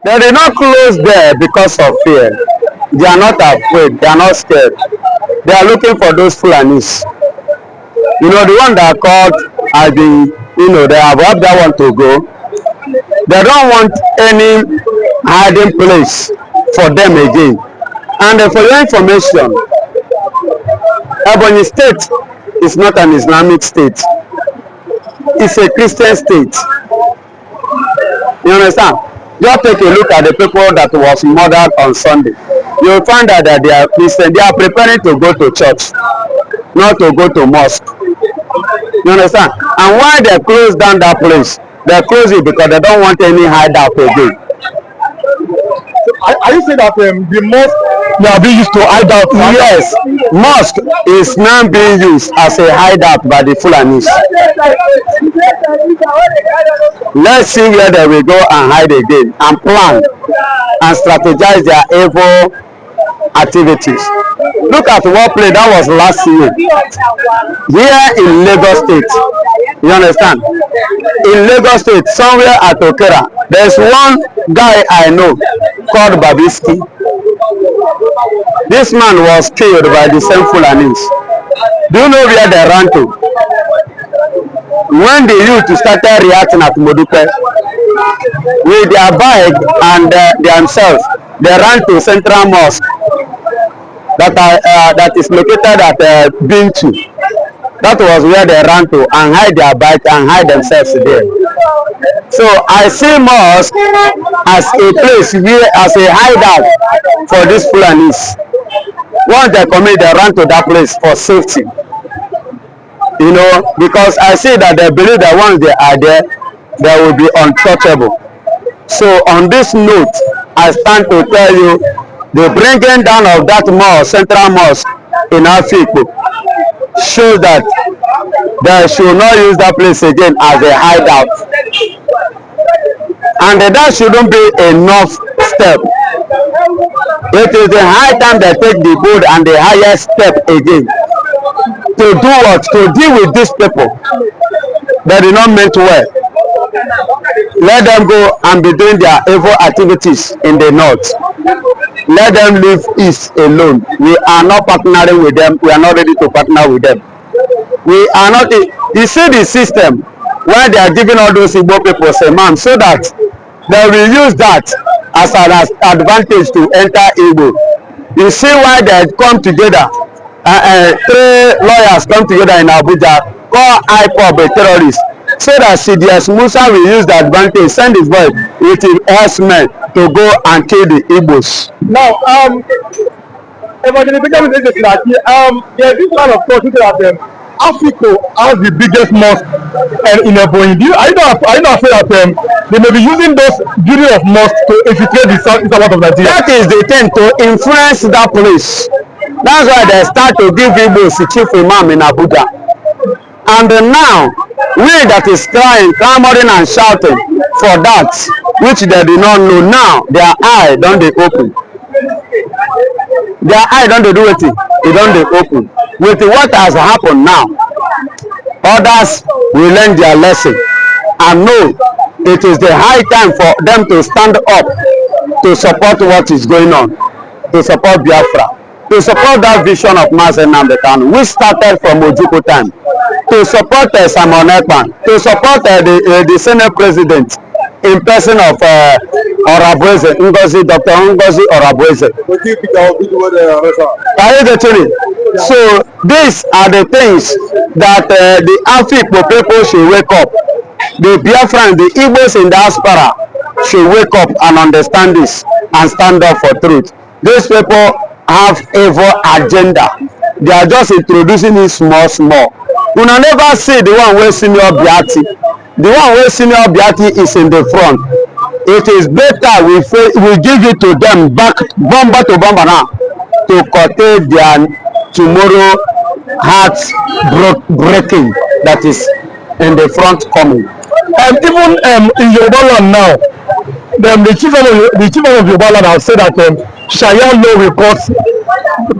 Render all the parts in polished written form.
They did not close there because of fear. They are not afraid. They are not scared. They are looking for those Fulanis. You know, the one that called has been, they have helped that one to go. They don't want any hiding place for them again. And for your information, Ebonyi State is not an Islamic state. It's a Christian state. You understand? Just take a look at the people that was murdered on Sunday. You'll find out that they are Christian. They are preparing to go to church, not to go to mosque. You understand? And why they close down that place? They close it because they don't want any hideout again. Are you saying that the mosque now being used to hide out? Yes, mosque is now being used as a hideout by the Fulanis. Let's see where they will go and hide again and plan and strategize their evil activities. Look at what play that was last year here in Lagos State. You understand? In Lagos State, somewhere at Okera, there's one guy I know called Babiski. This man was killed by the same Fulanis. Do you know where they ran to? When the youth started reacting at Modupe with their bike and themselves, they ran to Central Mosque that is located at Bintu. That was where they ran to and hide their bike and hide themselves there. So I see mosque as a place where, as a hideout for these Fulanis. Once they commit, they run to that place for safety. You know, because I see that they believe that once they are there, they will be untouchable. So on this note, I stand to tell you, the bringing down of that mosque, Central Mosque in Africa, shows that they should not use that place again as a hideout. And that shouldn't be enough step. It is the high time they take the bold and the highest step again. To do what? To deal with these people that do not meant well. Let them go and be doing their evil activities in the north. Let them leave east alone. We are not partnering with them. We are not ready to partner with them. We are not. You see the system where they are giving all those Igbo people a man so that they will use that as an advantage to enter Igbo. You see why they come together. Three lawyers come together in Abuja, call IPOB a terrorist, so that CDS Musa will use the advantage, send his boy with his herdsmen to go and kill the Igbos. Now, evangelization is that there is this kind of thought that Africa has the biggest mosque in Ebonyi. Are you not afraid that they may be using those building of mosques to infiltrate the south part of Nigeria? That is the thing, to influence that place. That's why they start to give Igbos the chief imam in Abuja. And now, we that is crying, clamoring and shouting for that, which they do not know now, their eye don't they open. Their eye don't they do it, they don't they open. With what has happened now, others will learn their lesson and know it is the high time for them to stand up to support what is going on, to support Biafra, to support that vision of Mazen Namdekan, which started from Ojukwu time, to support Simon Ekpan, to support the Senate President in person of Orabueze, Dr. Ngozi Orabueze. So these are the things that the Afikpo people should wake up. The Biafran, the Igbos in diaspora should wake up and understand this and stand up for truth. These people have evil agenda. They are just introducing it small. You will never see the one where Senior Biati. The one where Senior Biati is in the front. It is better we give it to them back, bomber to bomber now, to curtail their tomorrow heart breaking that is in the front coming. And even in Yoruba land now, the chief of Yoruba land has said that Sharia law will cause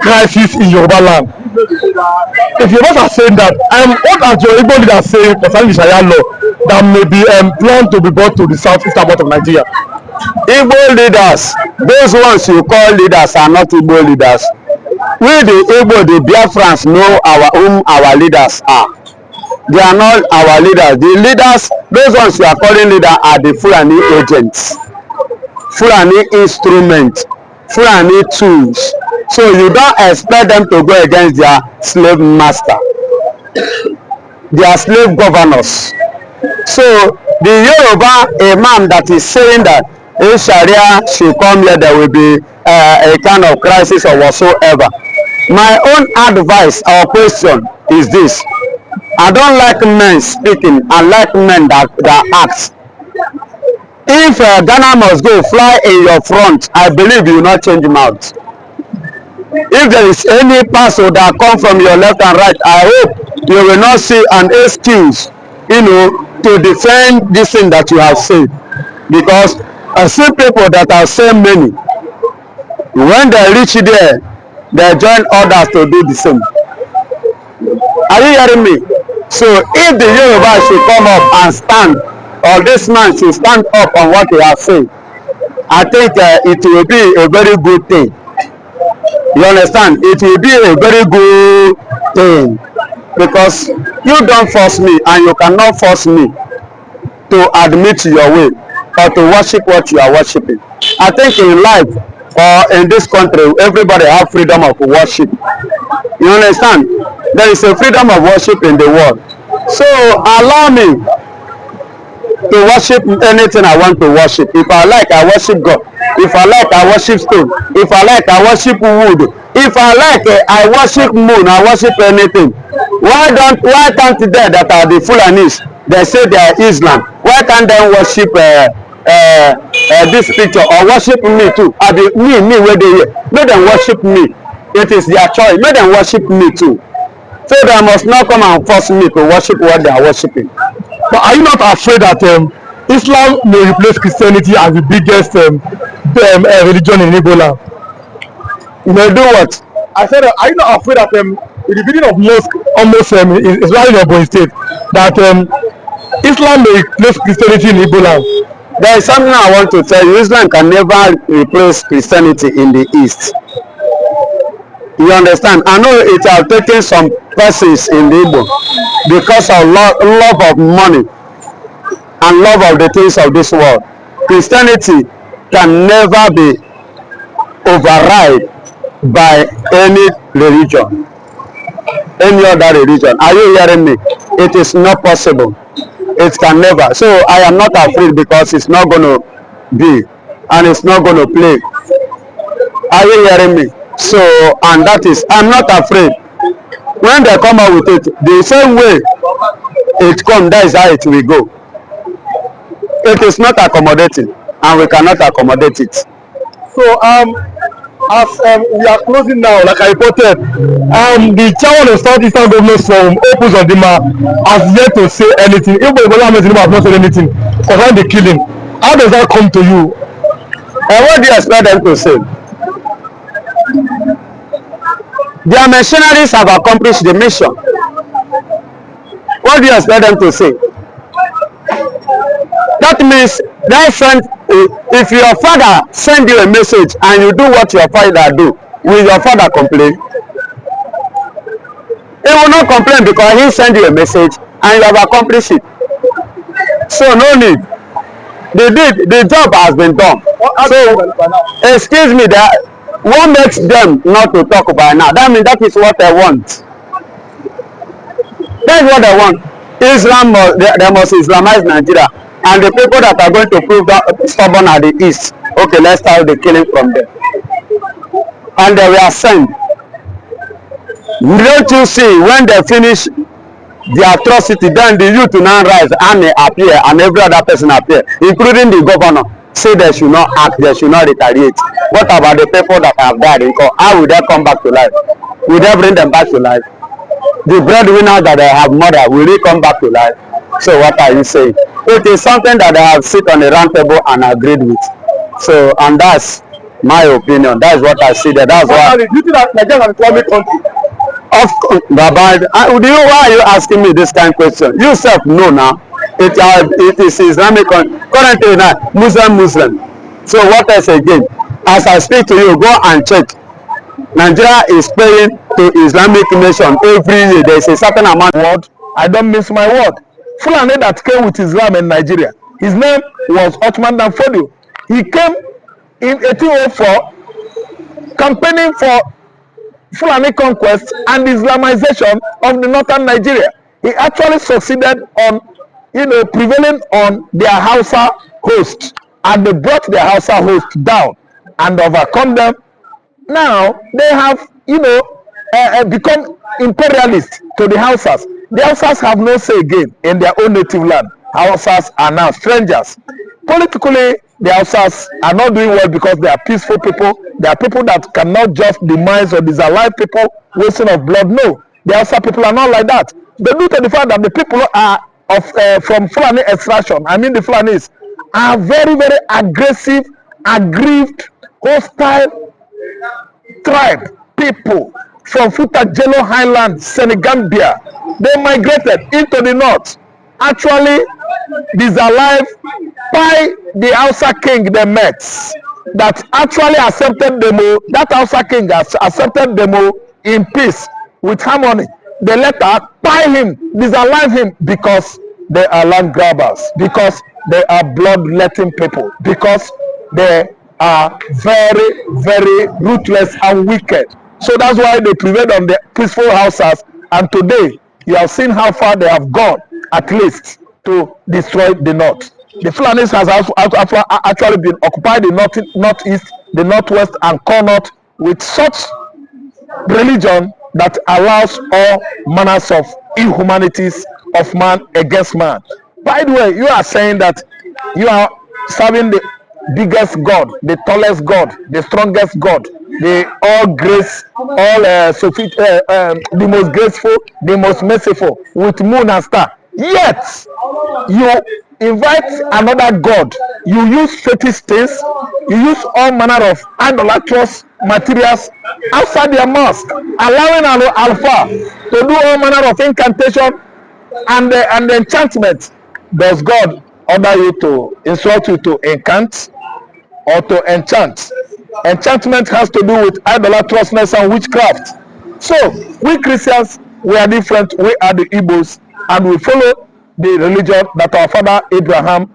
crisis in Yoruba land. If you are saying that, what are your Igbo leaders saying concerning the Sharia law that may be planned to be brought to the southeastern part of Nigeria? Igbo leaders, those ones you call leaders are not Igbo leaders. We the Igbo, the Biafrans know whom our leaders are. They are not our leaders. The leaders, those ones you are calling leaders are the Fulani agents, Fulani instruments, Fulani tools. So you don't expect them to go against their slave master, their slave governors. So the Yoruba imam that is saying that if Sharia should come here, there will be a kind of crisis or whatsoever. My own advice or question is this: I don't like men speaking. I like men that act. If Ghana must go fly in your front, I believe you will not change mouth. If there is any pastor that come from your left and right, I hope you will not see an excuse, to defend this thing that you have said. Because I see people that have said many. When they reach there, they join others to do the same. Are you hearing me? So if the Yoruba should come up and stand, or this man should stand up on what he has said, I think it will be a very good thing. You understand? It will be a very good thing, because you don't force me and you cannot force me to admit your way or to worship what you are worshiping. I think in life or in this country, everybody have freedom of worship. You understand? There is a freedom of worship in the world. So allow me to worship anything I want to worship. If I like, I worship God. If I like, I worship stone. If I like, I worship wood. If I like, I worship moon. I worship anything. Why can't they that are the Fulanis, they say they are Islam, why can't they worship this picture or worship me too? Me where they here? Make them worship me. It is their choice. Make them worship me too. So they must not come and force me to worship what they are worshiping. But are you not afraid that Islam may replace Christianity as the biggest religion in Igbo land? They do what? I said, are you not afraid that with the building of mosque almost Israel in Ebonyi state, that Islam may replace Christianity in Igbo land? There is something I want to tell you. Islam can never replace Christianity in the East. You understand? I know it has taken some persons in the Igbo because of love of money and love of the things of this world. Christianity can never be override by any religion, any other religion. Are you hearing me? It is not possible. It can never. So I am not afraid, because it's not going to be and it's not going to play. Are you hearing me? So, and that is, I'm not afraid. When they come out with it, the same way it comes, that is how it will go. It is not accommodating, and we cannot accommodate it. So, as we are closing now, like I reported, the chairman of Southeastern Governors Forum, Opus Ondima, has yet to say anything. Even Ebola has not said anything concerning the killing. How does that come to you? And what do you expect them to say? Their missionaries have accomplished the mission. What do you expect them to say? That means that friend, if your father send you a message and you do what your father do, will your father complain? He will not complain, because he send you a message and you have accomplished it. So no need. The job has been done. So excuse me, that what makes them not to talk about now? That means that is what they want. That's what they want. Islam they must Islamize Nigeria, and the people that are going to prove that stubborn are the East. Okay, let's start the killing from there. And they were sent. Don't you see, when they finish the atrocity, then the youth now rise and appear, and every other person appear, including the governor, say they should not act, they should not retaliate. What about the people that have died in court? How will they come back to life? Will they bring them back to life? The breadwinners that they have murdered, will they come back to life? So what are you saying? It is something that they have sit on a round table and agreed with. So, and that's my opinion. That's what I see there. That's why. Do you think that Nigeria is an Islamic country? Of course, Baba, why are you asking me this kind of question? You self know now. It is Islamic country. Currently now, Muslim. So what else again? As I speak to you, go and check. Nigeria is paying to Islamic nation every year. There is a certain amount. Word, I don't miss my word. Fulani that came with Islam in Nigeria, his name was Ottoman Danfodio. He came in 1804 campaigning for Fulani conquest and Islamization of the northern Nigeria. He actually succeeded on, prevailing on their Hausa host, and they brought their Hausa host down and overcome them. Now they have, become imperialist to the Hausas. The Hausas have no say again in their own native land. Hausas are now strangers. Politically, the Hausas are not doing well because they are peaceful people. They are people that cannot just demise or disallow people wasting of blood. No, the Hausa people are not like that. They do to the fact that the people are from Fulani extraction. I mean, the Fulanis are very, very aggressive, aggrieved, hostile tribe people from Futajelo Highland, Senegambia. They migrated into the north, actually disallowed by the Hausa king they met, that actually accepted them. That Hausa king has accepted them in peace with harmony. They later buy him, disallow him because they are land grabbers, because they are bloodletting people, because they are very, very ruthless and wicked. So that's why they prevailed on the peaceful Hausas, and today you have seen how far they have gone, at least to destroy the north. The Fulanis has actually been occupied the northeast, the northwest, and corner with such religion that allows all manners of inhumanities of man against man. By the way, you are saying that you are serving the biggest God, the tallest God, the strongest God, the all grace, the most graceful, the most merciful, with moon and star. Yet you invite another God. You use fetish things. You use all manner of idolatrous materials outside their mosque, allowing Alpha to do all manner of incantation and enchantment. Does God order you to instruct you to incant or to enchant? Enchantment has to do with idolatrousness and witchcraft. So we Christians, we are different. We are the Igbos, and we follow the religion that our father Abraham,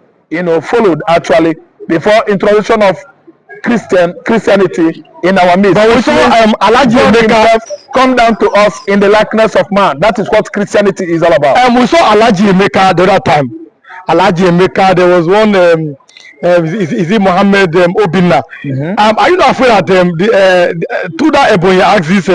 followed actually before introduction of Christianity in our midst. But we saw God himself come down to us in the likeness of man. That is what Christianity is all about. We saw Alhaji Emeka the other time. Alhaji Emeka, there was one, is it Mohammed Obinna? Are you not afraid that through that Ebonyi axis,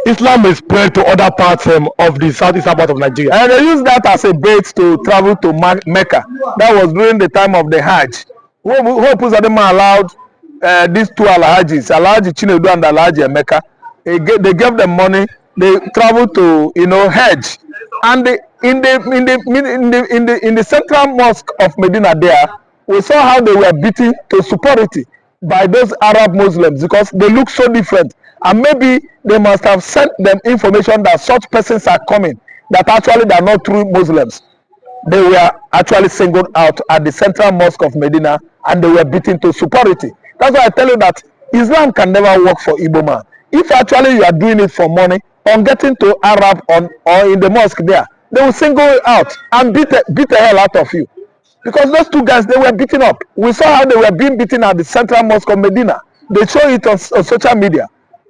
Islam is spread to other parts of the southeastern part of Nigeria? And they use that as a bait to travel to Mecca. That was during the time of the Hajj. Who allowed these two Alhajis, Alhaji Chinedu and Alhaji Emeka, they gave them money. They traveled to Hajj, and in the central mosque of Medina there, we saw how they were beaten to superiority by those Arab Muslims because they look so different, and maybe they must have sent them information that such persons are coming, that actually they are not true Muslims. They were actually singled out at the central mosque of Medina, and they were beaten to superiority. That's why I tell you that Islam can never work for Igbo man. If actually you are doing it for money, on getting to Arab or in the mosque there, they will single you out and beat the hell out of you. Because those two guys, they were beaten up. We saw how they were being beaten at the central mosque of Medina. They show it on social media.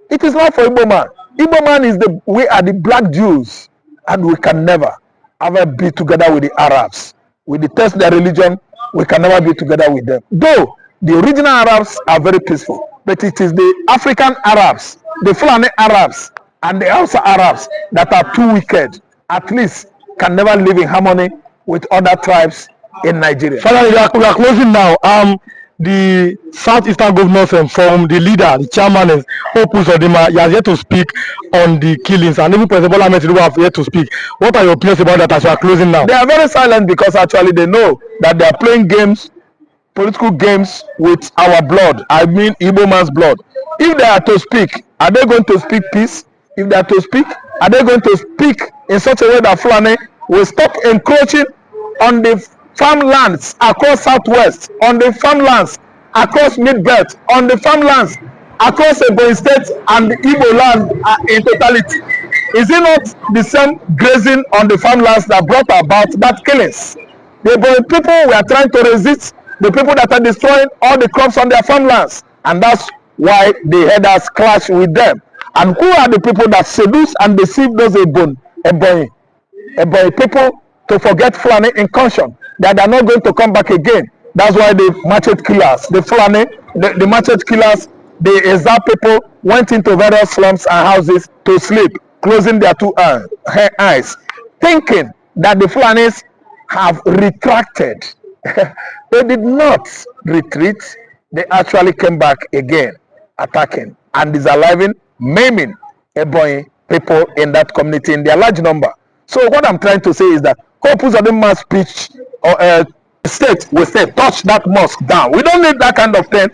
It is not for Igbo man. Igbo man we are the black Jews, and we can never ever be together with the Arabs. We detest their religion. We can never be together with them. Though the original Arabs are very peaceful, but it is the African Arabs, the Fulani Arabs, and the Hausa Arabs that are too wicked, at least can never live in harmony with other tribes in Nigeria. Finally, we are closing now. The Southeastern Governors Forum, the leader, the chairman, Opus Odima, he has yet to speak on the killings, and even President Bola Ahmed Tinubu have yet to speak. What are your opinions about that as we are closing now? They are very silent because actually they know that they are playing games, political games with our blood. I mean Igbo man's blood. If they are to speak, are they going to speak peace? If they are to speak, are they going to speak in such a way that Fulani will stop encroaching on the farmlands across southwest, on the farmlands across mid-belt, on the farmlands, across Ebonyi State and the Igbo land in totality? Is it not the same grazing on the farmlands that brought about that killings? The Ebonyi people were trying to resist the people that are destroying all the crops on their farmlands, and that's why the herders clash with them. And who are the people that seduce and deceive those Ebonyi people to forget Fulani in conscience, that they are not going to come back again? That's why the machete killers, the Fulani, the machete killers, the Ezza people went into various slums and houses to sleep, closing their two eyes, thinking that the Fulanis have retracted. They did not retreat. They actually came back again, attacking and disaliving, maiming Ebonyi people in that community in their large number. So what I'm trying to say is that Hope Uzodinma's speech or state will say, touch that mosque down. We don't need that kind of thing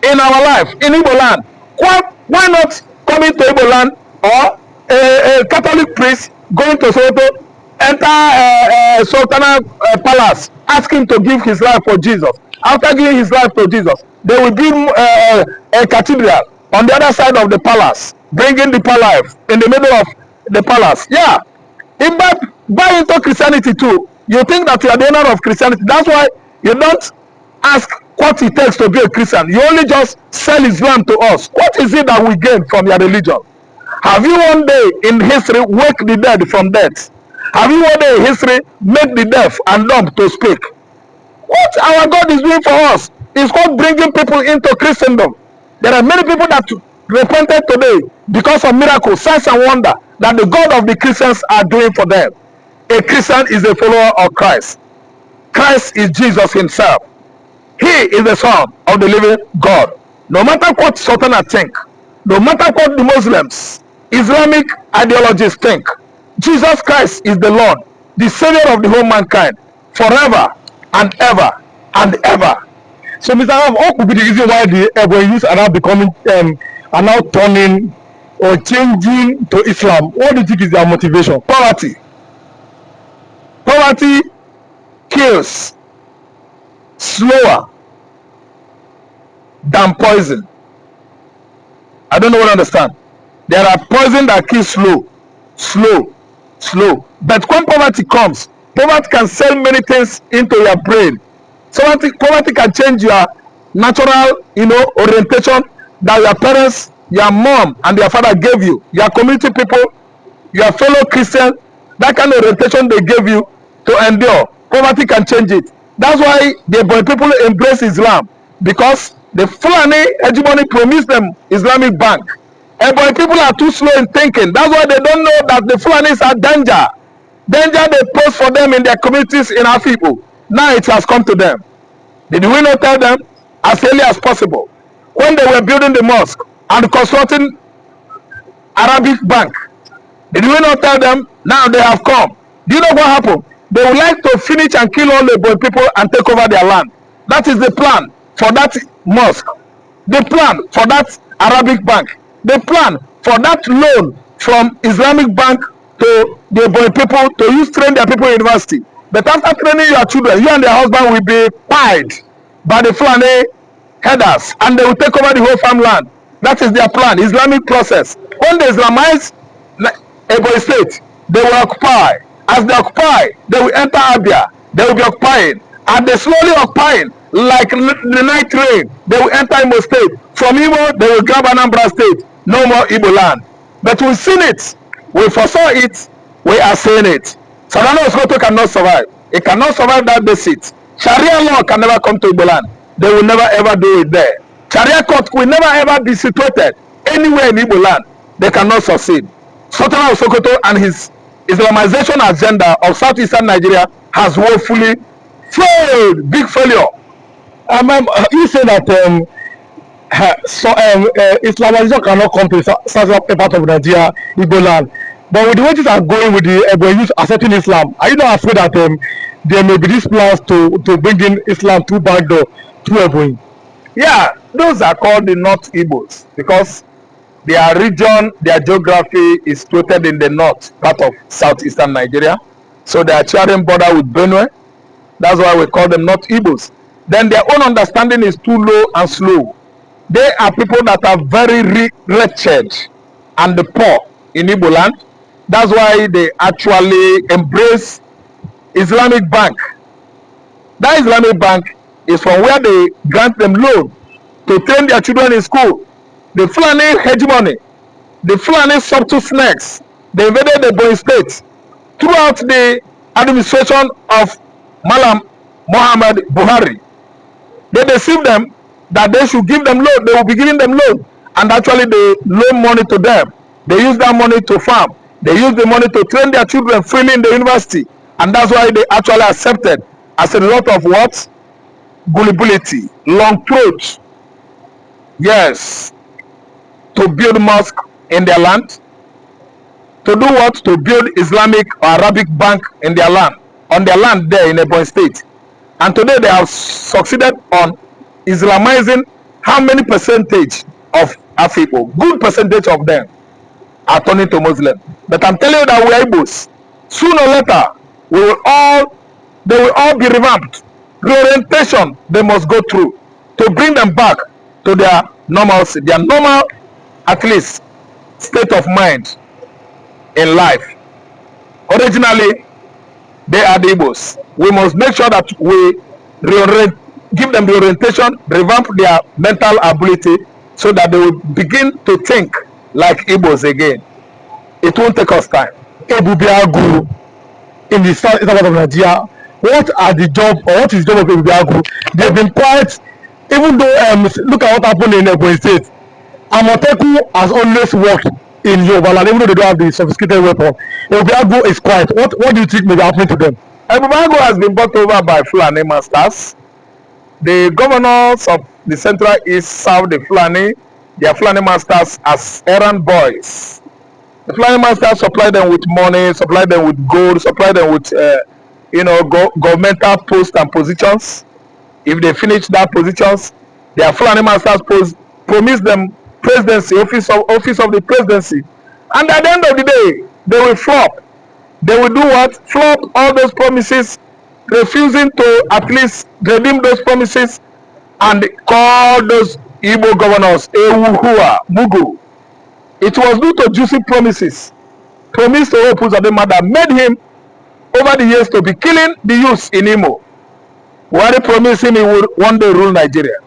in our life, in Igbo land. Why not coming to Igbo land, or a Catholic priest going to Soto, enter Sultana Palace, ask him to give his life for Jesus. After giving his life to Jesus, they will build a cathedral on the other side of the palace, bringing the life in the middle of the palace. Yeah, if buy into Christianity too, you think that you are the owner of Christianity. That's why you don't ask what it takes to be a Christian. You only just sell Islam to us. What is it that we gain from your religion? Have you one day in history wake the dead from death? Have you one day in history made the deaf and dumb to speak? What our God is doing for us is called bringing people into Christendom. There are many people that repented today because of miracles, signs and wonder that the God of the Christians are doing for them. A Christian is a follower of Christ. Christ is Jesus himself. He is the Son of the living God. No matter what Sultana think, no matter what the Muslims, Islamic ideologies think, Jesus Christ is the Lord, the Savior of the whole mankind, forever and ever and ever. So, Mr. Arab, what could be the reason why the Ebonyi youth are now becoming, are now turning or changing to Islam? What do you think is their motivation? Poverty. Poverty kills slower than poison. I don't know what I understand. There are poison that kills slow. But when poverty comes, poverty can sell many things into your brain. So poverty can change your natural, orientation that your parents, your mom and your father gave you, your community people, your fellow Christians, that kind of orientation they gave you to endure. Poverty can change it. That's why the Ebonyi people embrace Islam, because the Fulani hegemony promised them Islamic bank. Ebonyi people are too slow in thinking. That's why they don't know that the Fulanis are danger. Danger they pose for them in their communities in Afipo. Now it has come to them. Did we not tell them as early as possible when they were building the mosque and constructing Arabic bank? Did we not tell them? Now they have come. Do you know what happened? They would like to finish and kill all the Ebonyi people and take over their land. That is the plan for that mosque. The plan for that Arabic bank. The plan for that loan from Islamic bank to the Ebonyi people to use train their people in university. But after training your children, you and their husband will be pied by the Fulani headers, and they will take over the whole farmland. That is their plan, Islamic process. When they Islamize Ebonyi State, they will occupy. As they occupy, they will enter Abia. They will be occupying. And they slowly occupying, like the night rain, they will enter Imo State. From Imo, they will grab Anambra State. No more Igbo land. But we've seen it. We foresaw it. We are seeing it. Sadano Osoto cannot survive. It cannot survive that basic. Sharia law can never come to Igbo land. They will never ever do it there. Sharia court will never ever be situated anywhere in Igbo land. They cannot succeed. Sultan of Sokoto and his Islamization agenda of southeastern Nigeria has woefully failed. Big failure. You say that Islamization cannot come to southern part of Nigeria, Igbo land. But with the way things are going with the Ebonyi youth accepting Islam, are you not afraid that there may be these plans to bring in Islam through back door through Ebonyi? Yeah, those are called the North Igbos because their region, their geography is situated in the north part of southeastern Nigeria. So they are sharing border with Benue. That's why we call them North Igbos. then their own understanding is too low and slow. They are people that are very wretched and the poor in Igbo land. That's why they actually embrace Islamic Bank. That Islamic Bank is from where they grant them loan to train their children in school. The Fulani hegemony, the Fulani subtle snakes, they invaded the Ebonyi state throughout the administration of Malam Muhammad Buhari. They deceived them that they should give them loan, they will be giving them loan, and actually they loan money to them. They use that money to farm. They use the money to train their children freely in the university, and that's why they actually accepted as a result of what? Gullibility, long throat. Yes, to build mosque in their land, to do what? To build Islamic or Arabic bank in their land, on their land there in Ebonyi state. And today they have succeeded on Islamizing how many percentage of Africa? Good percentage of them are turning to Muslim. But I'm telling you that we are Igbos. Sooner or later, they will all be revamped. Reorientation they must go through to bring them back to their normalcy, their normal, at least, state of mind in life. Originally, they are the Igbos. We must make sure that we give them the orientation, revamp their mental ability so that they will begin to think like Igbos again. It won't take us time. Ebubiagu in the south part of Nigeria, what are the job or what is the job of Ebubiagu? They've been quiet, even though look at what happened in Ebonyi State. Amoteku has always worked in Yoruba land, even though they don't have the sophisticated weapon. Ebubiagu is quiet. What do you think may be happening to them? Ebubiagu has been bought over by Fulani masters. The governors of the Central East serve the Fulani, their Fulani masters as errand boys. The Fulani masters supply them with money, supply them with gold, supply them with governmental posts and positions. If they finish that positions, their Fulani masters promise them presidency, office of the presidency, and at the end of the day, they will flop. They will do what? Flop all those promises, refusing to at least redeem those promises, and call those Igbo governors Ewuhua Mugu. It was due to juicy promises, promised to Opuzadema that made him over the years to be killing the youths in Imo. Buhari promised him he would one day rule Nigeria,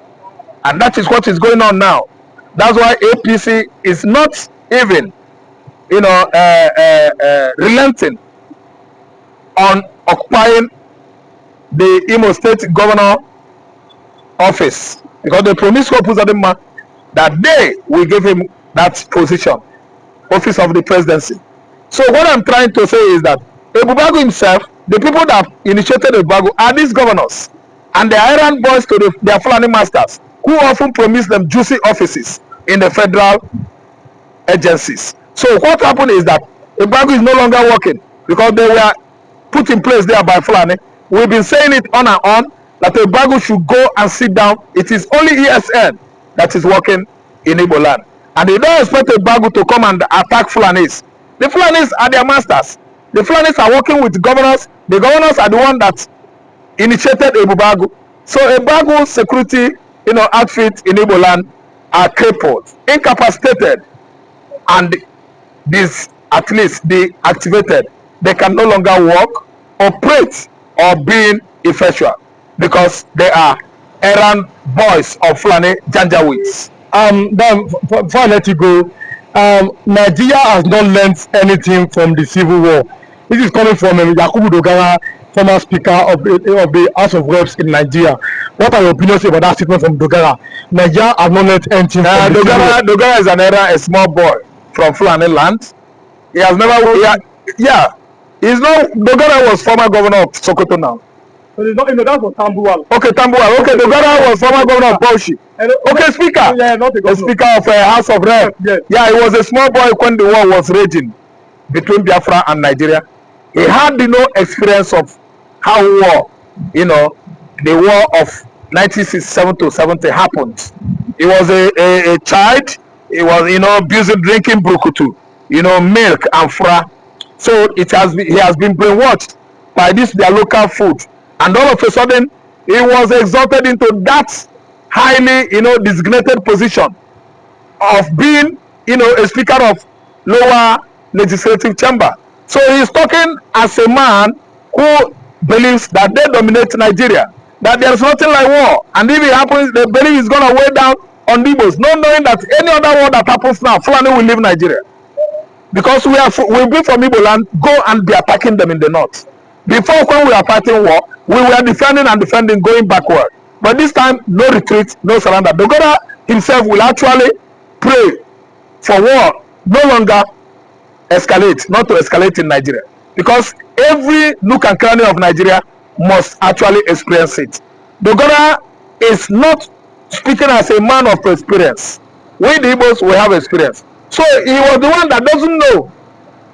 and that is what is going on now. That's why APC is not even, relenting on occupying the Imo State Governor office, because they promised Opuzadema that they will give him that position, office of the presidency. So what I'm trying to say is that Ebubiagu himself, the people that initiated Ebubiagu are these governors, and they are errand boys to their Fulani masters, who often promise them juicy offices in the federal agencies. So what happened is that Ebubiagu is no longer working because they were put in place there by Fulani. We've been saying it on and on that Ebubiagu should go and sit down. It is only ESN that is working in Igbo land, and they don't expect Ebubiagu to come and attack Fulanis. The Fulanis are their masters. The Fulanis are working with governors. The governors are the one that initiated Ebubiagu. So Ebubiagu's security, outfit in Igbo land are crippled, incapacitated, and this at least deactivated. They can no longer work, operate, or being effectual because they are errand boys of Fulani Janjaweeds. Then before I let you go, Nigeria has not learnt anything from the civil war. This is coming from Yakubu Dogara, former speaker of the House of Reps in Nigeria. What are your opinions about that statement from Dogara? Nigeria has not learnt anything from the civil war. Dogara is a small boy from Fulani land. He has never, he's not. Dogara was former governor of Sokoto now. But it's not, that was Tambuwal. Okay, Tambuwal. Okay, Dogara was former governor of Bauchi. Okay, speaker. Yeah, not the speaker of House of Reps. Yes. Yeah, he was a small boy when the war was raging between Biafra and Nigeria. He had no experience of how war, the war of 1967 to 70 happened. He was a child. He was, drinking brukutu, milk and fra. So he has been brainwashed by their local food. And all of a sudden, he was exalted into that highly, designated position of being, a speaker of lower legislative chamber. So he's talking as a man who believes that they dominate Nigeria, that there's nothing like war, and if it happens, they believe it's going to weigh down on Igbos, not knowing that any other war that happens now, Fulani will leave Nigeria. Because we'll be from Igbo land, go and be attacking them in the north. Before, when we are fighting war, we were defending, going backward. But this time, no retreat, no surrender. The God himself will actually pray for war no longer escalate, not to escalate in Nigeria. Because every nook and cranny of Nigeria must actually experience it. The God is not speaking as a man of experience. We the Igbos, we have experience. So he was the one that doesn't know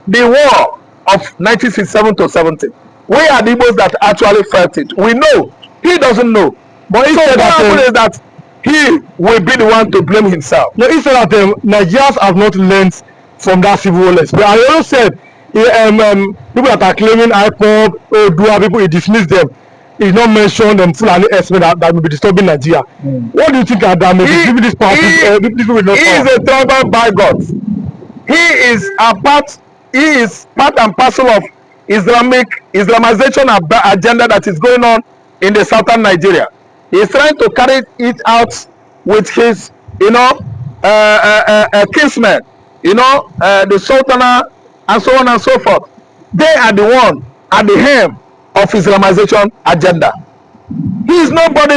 the war of 1967 to 70. We are the Igbos that actually felt it. We know. He doesn't know. But so what happened is that he will be the one to blame himself. No, he said that Nigerians have not learned from that civil war. But I also said people that are claiming IPOB, Odua, people, he dismissed them. He not mentioned them Fulani herdsmen that may be disturbing Nigeria. What do you think that may be giving this party? People will not he is a tribal by God. He is part and parcel of Islamization agenda that is going on in the southern Nigeria. He is trying to carry it out with his, kinsmen, the Sultana and so on and so forth. They are the one at the helm of Islamization agenda. He is nobody